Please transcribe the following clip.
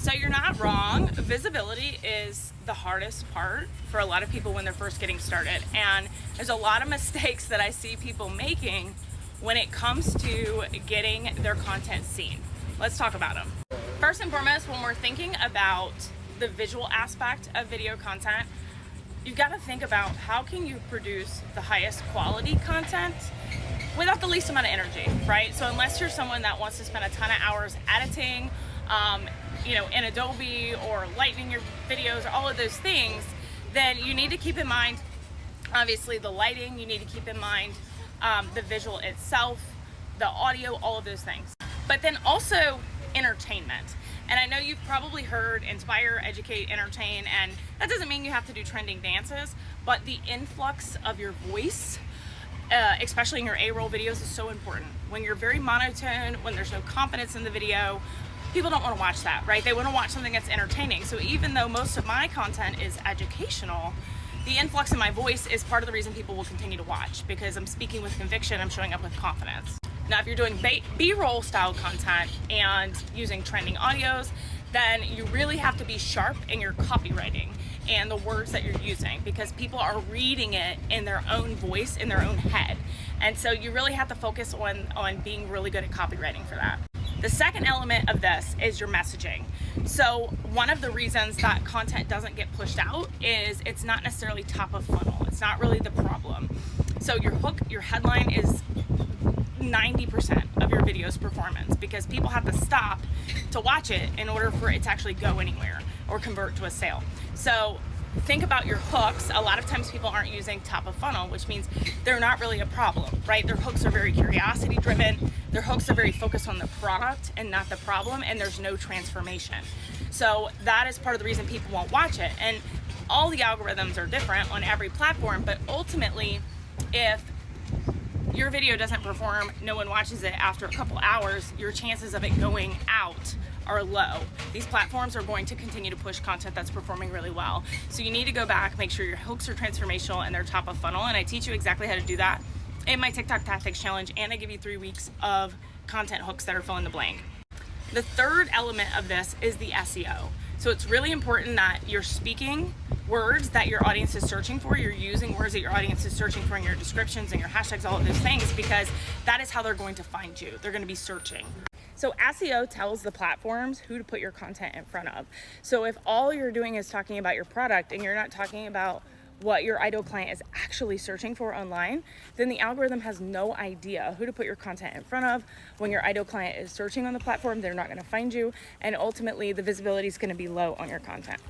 So you're not wrong. Visibility is the hardest part for a lot of people when they're first getting started. And there's a lot of mistakes that I see people making when it comes to getting their content seen. Let's talk about them. First and foremost, when we're thinking about the visual aspect of video content, you've got to think about how can you produce the highest quality content without the least amount of energy, right? So unless you're someone that wants to spend a ton of hours editing, in Adobe or lightening your videos, or all of those things, then you need to keep in mind, obviously, the lighting. You need to keep in mind the visual itself, the audio, all of those things. But then also entertainment. And I know you've probably heard inspire, educate, entertain, and that doesn't mean you have to do trending dances, but the influx of your voice, especially in your A-roll videos, is so important. When you're very monotone, when there's no confidence in the video, people don't want to watch that, right? They want to watch something that's entertaining. So even though most of my content is educational, the influx in my voice is part of the reason people will continue to watch, because I'm speaking with conviction, I'm showing up with confidence. Now, if you're doing B-roll style content and using trending audios, then you really have to be sharp in your copywriting and the words that you're using, because people are reading it in their own voice, in their own head. And so you really have to focus on being really good at copywriting for that. The second element of this is your messaging. So one of the reasons that content doesn't get pushed out is it's not necessarily top of funnel. It's not really the problem. So your hook, your headline is 90% of your video's performance, because people have to stop to watch it in order for it to actually go anywhere or convert to a sale. So think about your hooks. A lot of times people aren't using top of funnel, which means they're not really a problem, right? Their hooks are very curiosity driven. Their hooks are very focused on the product and not the problem, and there's no transformation. So that is part of the reason people won't watch it. And all the algorithms are different on every platform, but ultimately, if your video doesn't perform, no one watches it after a couple hours, your chances of it going out are low. These platforms are going to continue to push content that's performing really well. So you need to go back, make sure your hooks are transformational and they're top of funnel. And I teach you exactly how to do that in my TikTok Tactics Challenge. And I give you 3 weeks of content hooks that are fill in the blank. The third element of this is the SEO. So it's really important that you're speaking words that your audience is searching for. You're using words that your audience is searching for in your descriptions and your hashtags, all of those things, because that is how they're going to find you. They're going to be searching. So SEO tells the platforms who to put your content in front of. So if all you're doing is talking about your product and you're not talking about what your ideal client is actually searching for online, then the algorithm has no idea who to put your content in front of. When your ideal client is searching on the platform, they're not going to find you, and ultimately the visibility is going to be low on your content.